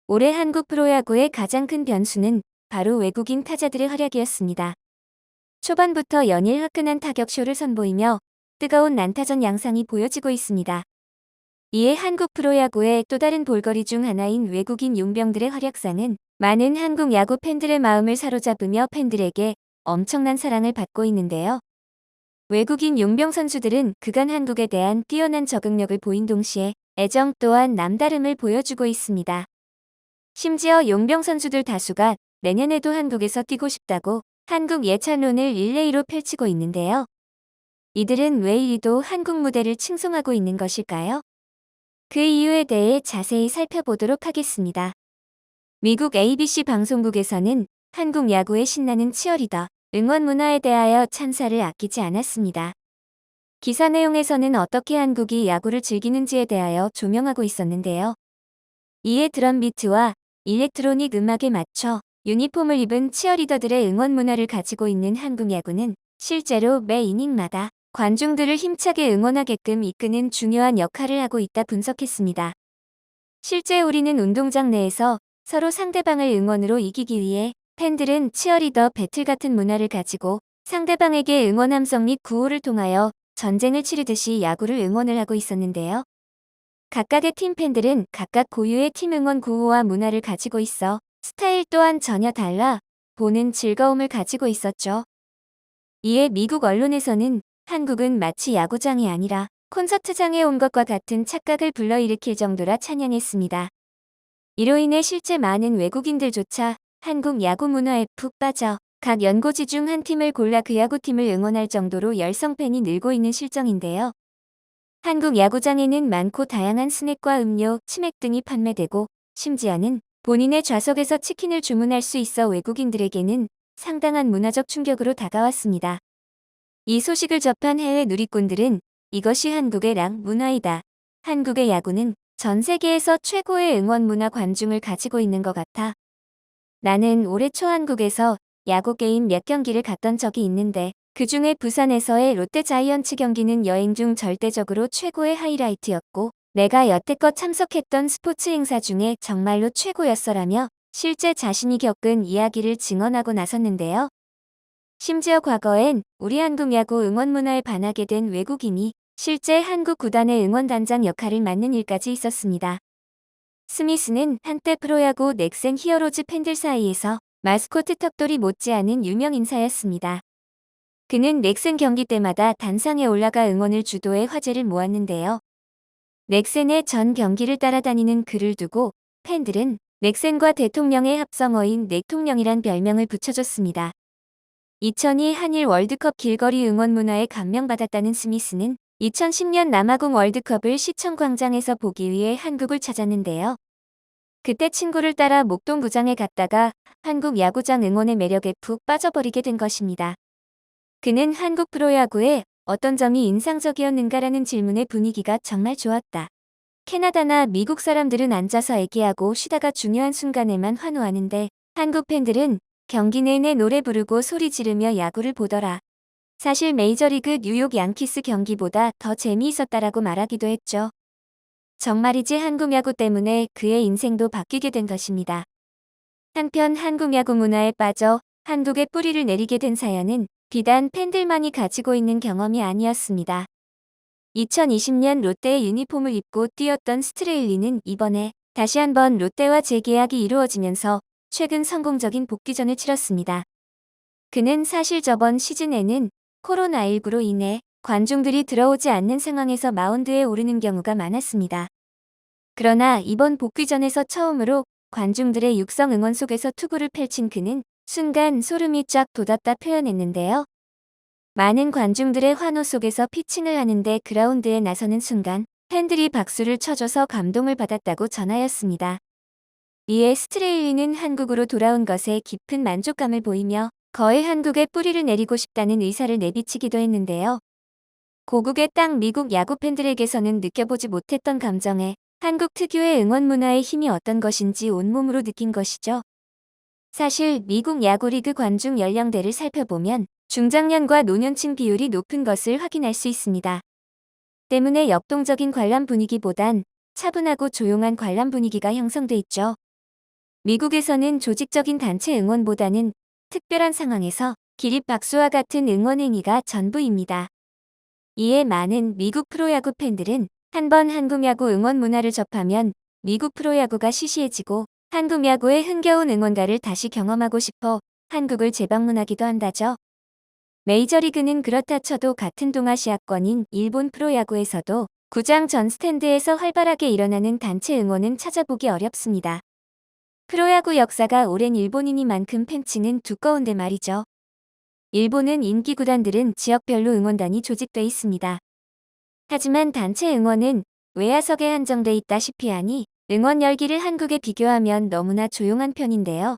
올해 한국 프로야구의 가장 큰 변수는 바로 외국인 타자들의 활약이었습니다. 초반부터 연일 화끈한 타격쇼를 선보이며 뜨거운 난타전 양상이 보여지고 있습니다. 이에 한국 프로야구의 또 다른 볼거리 중 하나인 외국인 용병들의 활약상은 많은 한국 야구 팬들의 마음을 사로잡으며 팬들에게 엄청난 사랑을 받고 있는데요. 외국인 용병 선수들은 그간 한국에 대한 뛰어난 적응력을 보인 동시에 애정 또한 남다름을 보여주고 있습니다. 심지어 용병 선수들 다수가 내년에도 한국에서 뛰고 싶다고 한국 예찬론을 릴레이로 펼치고 있는데요. 이들은 왜 이리도 한국 무대를 칭송하고 있는 것일까요? 그 이유에 대해 자세히 살펴보도록 하겠습니다. 미국 ABC 방송국에서는 한국 야구의 신나는 치어리더, 응원 문화에 대하여 찬사를 아끼지 않았습니다. 기사 내용에서는 어떻게 한국이 야구를 즐기는지에 대하여 조명하고 있었는데요. 이에 드럼 비트와 일렉트로닉 음악에 맞춰 유니폼을 입은 치어리더들의 응원 문화를 가지고 있는 한국 야구는 실제로 매 이닝마다 관중들을 힘차게 응원하게끔 이끄는 중요한 역할을 하고 있다 분석했습니다. 실제 우리는 운동장 내에서 서로 상대방을 응원으로 이기기 위해 팬들은 치어리더 배틀 같은 문화를 가지고 상대방에게 응원 함성 및 구호를 통하여 전쟁을 치르듯이 야구를 응원을 하고 있었는데요. 각각의 팀 팬들은 각각 고유의 팀 응원 구호와 문화를 가지고 있어 스타일 또한 전혀 달라 보는 즐거움을 가지고 있었죠. 이에 미국 언론에서는 한국은 마치 야구장이 아니라 콘서트장에 온 것과 같은 착각을 불러일으킬 정도라 찬양했습니다. 이로 인해 실제 많은 외국인들조차 한국 야구 문화에 푹 빠져 각 연고지 중 한 팀을 골라 그 야구팀을 응원할 정도로 열성 팬이 늘고 있는 실정인데요. 한국 야구장에는 많고 다양한 스낵과 음료, 치맥 등이 판매되고 심지어는 본인의 좌석에서 치킨을 주문할 수 있어 외국인들에게는 상당한 문화적 충격으로 다가왔습니다. 이 소식을 접한 해외 누리꾼들은 이것이 한국의 락 문화이다. 한국의 야구는 전 세계에서 최고의 응원 문화 관중을 가지고 있는 것 같아. 나는 올해 초 한국에서 야구 게임 몇 경기를 갔던 적이 있는데 그중에 부산에서의 롯데 자이언츠 경기는 여행 중 절대적으로 최고의 하이라이트였고 내가 여태껏 참석했던 스포츠 행사 중에 정말로 최고였어라며 실제 자신이 겪은 이야기를 증언하고 나섰는데요. 심지어 과거엔 우리 한국 야구 응원 문화에 반하게 된 외국인이 실제 한국 구단의 응원단장 역할을 맡는 일까지 있었습니다. 스미스는 한때 프로야구 넥센 히어로즈 팬들 사이에서 마스코트 턱돌이 못지않은 유명 인사였습니다. 그는 넥센 경기 때마다 단상에 올라가 응원을 주도해 화제를 모았는데요. 넥센의 전 경기를 따라다니는 그를 두고 팬들은 넥센과 대통령의 합성어인 넥통령이란 별명을 붙여줬습니다. 2002 한일 월드컵 길거리 응원 문화에 감명받았다는 스미스는 2010년 남아공 월드컵을 시청광장에서 보기 위해 한국을 찾았는데요. 그때 친구를 따라 목동구장에 갔다가 한국 야구장 응원의 매력에 푹 빠져버리게 된 것입니다. 그는 한국 프로야구의 어떤 점이 인상적이었는가라는 질문에 분위기가 정말 좋았다. 캐나다나 미국 사람들은 앉아서 얘기하고 쉬다가 중요한 순간에만 환호하는데 한국 팬들은 경기 내내 노래 부르고 소리 지르며 야구를 보더라. 사실 메이저리그 뉴욕 양키스 경기보다 더 재미있었다라고 말하기도 했죠. 정말이지 한국 야구 때문에 그의 인생도 바뀌게 된 것입니다. 한편 한국 야구 문화에 빠져 한국에 뿌리를 내리게 된 사연은 비단 팬들만이 가지고 있는 경험이 아니었습니다. 2020년 롯데의 유니폼을 입고 뛰었던 스트레일리는 이번에 다시 한번 롯데와 재계약이 이루어지면서 최근 성공적인 복귀전을 치렀습니다. 그는 사실 저번 시즌에는 코로나19로 인해 관중들이 들어오지 않는 상황에서 마운드에 오르는 경우가 많았습니다. 그러나 이번 복귀전에서 처음으로 관중들의 육성 응원 속에서 투구를 펼친 그는 순간 소름이 쫙 돋았다 표현했는데요. 많은 관중들의 환호 속에서 피칭을 하는데 그라운드에 나서는 순간 팬들이 박수를 쳐줘서 감동을 받았다고 전하였습니다. 이에 스트레일리는 한국으로 돌아온 것에 깊은 만족감을 보이며 거의 한국에 뿌리를 내리고 싶다는 의사를 내비치기도 했는데요. 고국의 땅 미국 야구 팬들에게서는 느껴보지 못했던 감정에 한국 특유의 응원 문화의 힘이 어떤 것인지 온몸으로 느낀 것이죠. 사실 미국 야구 리그 관중 연령대를 살펴보면 중장년과 노년층 비율이 높은 것을 확인할 수 있습니다. 때문에 역동적인 관람 분위기보단 차분하고 조용한 관람 분위기가 형성돼 있죠. 미국에서는 조직적인 단체 응원보다는 특별한 상황에서 기립 박수와 같은 응원 행위가 전부입니다. 이에 많은 미국 프로야구 팬들은 한번 한국 야구 응원 문화를 접하면 미국 프로야구가 시시해지고 한국 야구의 흥겨운 응원가를 다시 경험하고 싶어 한국을 재방문하기도 한다죠. 메이저리그는 그렇다 쳐도 같은 동아시아권인 일본 프로야구에서도 구장 전 스탠드에서 활발하게 일어나는 단체 응원은 찾아보기 어렵습니다. 프로야구 역사가 오랜 일본이니만큼 팬층은 두꺼운데 말이죠. 일본은 인기 구단들은 지역별로 응원단이 조직돼 있습니다. 하지만 단체 응원은 외야석에 한정돼 있다시피 하니 응원 열기를 한국에 비교하면 너무나 조용한 편인데요.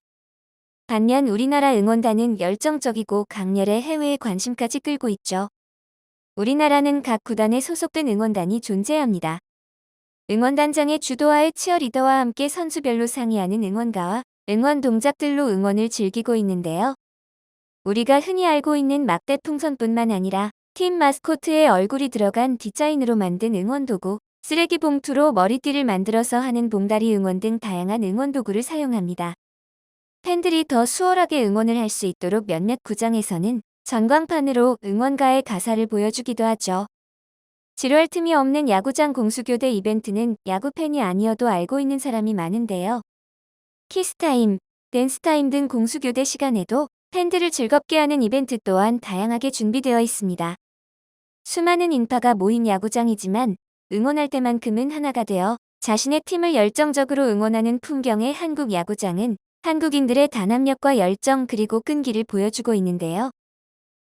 반면 우리나라 응원단은 열정적이고 강렬해 해외의 관심까지 끌고 있죠. 우리나라는 각 구단에 소속된 응원단이 존재합니다. 응원단장의 주도하에 치어리더와 함께 선수별로 상의하는 응원가와 응원 동작들로 응원을 즐기고 있는데요. 우리가 흔히 알고 있는 막대 풍선뿐만 아니라 팀 마스코트의 얼굴이 들어간 디자인으로 만든 응원도구, 쓰레기 봉투로 머리띠를 만들어서 하는 봉다리 응원 등 다양한 응원 도구를 사용합니다. 팬들이 더 수월하게 응원을 할 수 있도록 몇몇 구장에서는 전광판으로 응원가의 가사를 보여주기도 하죠. 지루할 틈이 없는 야구장 공수교대 이벤트는 야구 팬이 아니어도 알고 있는 사람이 많은데요. 키스타임, 댄스타임 등 공수교대 시간에도 팬들을 즐겁게 하는 이벤트 또한 다양하게 준비되어 있습니다. 수많은 인파가 모인 야구장이지만 응원할 때만큼은 하나가 되어 자신의 팀을 열정적으로 응원하는 풍경의 한국 야구장은 한국인들의 단합력과 열정 그리고 끈기를 보여주고 있는데요.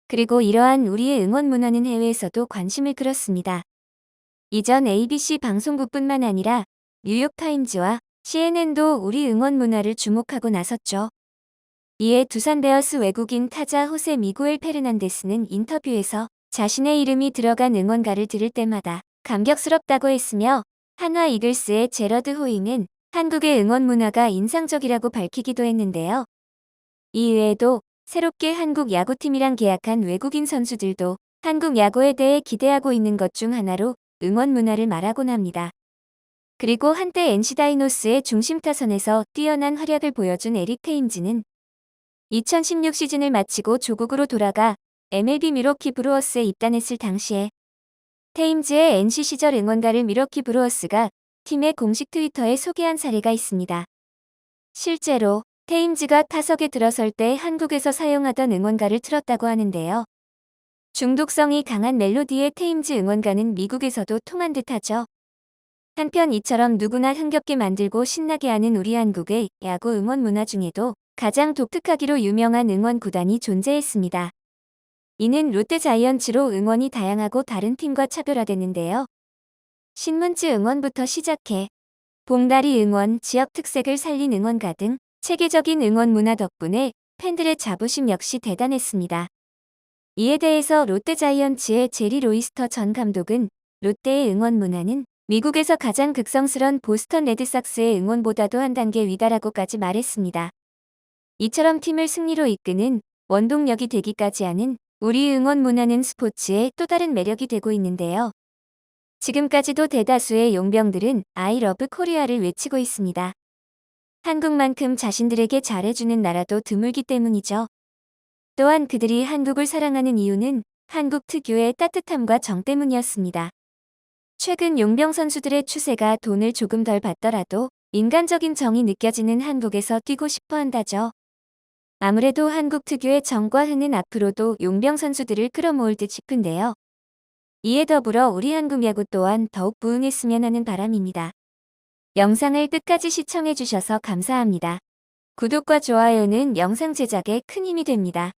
그리고 이러한 우리의 응원 문화는 해외에서도 관심을 끌었습니다. 이전 ABC 방송국뿐만 아니라 뉴욕타임즈와 CNN도 우리 응원 문화를 주목하고 나섰죠. 이에 두산 베어스 외국인 타자 호세 미구엘 페르난데스는 인터뷰에서 자신의 이름이 들어간 응원가를 들을 때마다 감격스럽다고 했으며 한화 이글스의 제러드 호잉은 한국의 응원 문화가 인상적이라고 밝히기도 했는데요. 이 외에도 새롭게 한국 야구팀이랑 계약한 외국인 선수들도 한국 야구에 대해 기대하고 있는 것 중 하나로 응원 문화를 말하곤 합니다. 그리고 한때 NC 다이노스의 중심 타선에서 뛰어난 활약을 보여준 에릭 테임즈는 2016 시즌을 마치고 조국으로 돌아가 MLB 밀워키 브루어스에 입단했을 당시에 테임즈의 NC 시절 응원가를 밀워키 브루어스가 팀의 공식 트위터에 소개한 사례가 있습니다. 실제로 테임즈가 타석에 들어설 때 한국에서 사용하던 응원가를 틀었다고 하는데요. 중독성이 강한 멜로디의 테임즈 응원가는 미국에서도 통한 듯하죠. 한편 이처럼 누구나 흥겹게 만들고 신나게 하는 우리 한국의 야구 응원 문화 중에도 가장 독특하기로 유명한 응원 구단이 존재했습니다. 이는 롯데 자이언츠로 응원이 다양하고 다른 팀과 차별화됐는데요. 신문지 응원부터 시작해 봉다리 응원, 지역 특색을 살린 응원가 등 체계적인 응원 문화 덕분에 팬들의 자부심 역시 대단했습니다. 이에 대해서 롯데 자이언츠의 제리 로이스터 전 감독은 롯데의 응원 문화는 미국에서 가장 극성스런 보스턴 레드삭스의 응원보다도 한 단계 위다라고까지 말했습니다. 이처럼 팀을 승리로 이끄는 원동력이 되기까지 하는 우리 응원 문화는 스포츠의 또 다른 매력이 되고 있는데요. 지금까지도 대다수의 용병들은 I love Korea를 외치고 있습니다. 한국만큼 자신들에게 잘해주는 나라도 드물기 때문이죠. 또한 그들이 한국을 사랑하는 이유는 한국 특유의 따뜻함과 정 때문이었습니다. 최근 용병 선수들의 추세가 돈을 조금 덜 받더라도 인간적인 정이 느껴지는 한국에서 뛰고 싶어 한다죠. 아무래도 한국 특유의 정과 흥은 앞으로도 용병 선수들을 끌어모을 듯 싶은데요. 이에 더불어 우리 한국 야구 또한 더욱 부흥했으면 하는 바람입니다. 영상을 끝까지 시청해주셔서 감사합니다. 구독과 좋아요는 영상 제작에 큰 힘이 됩니다.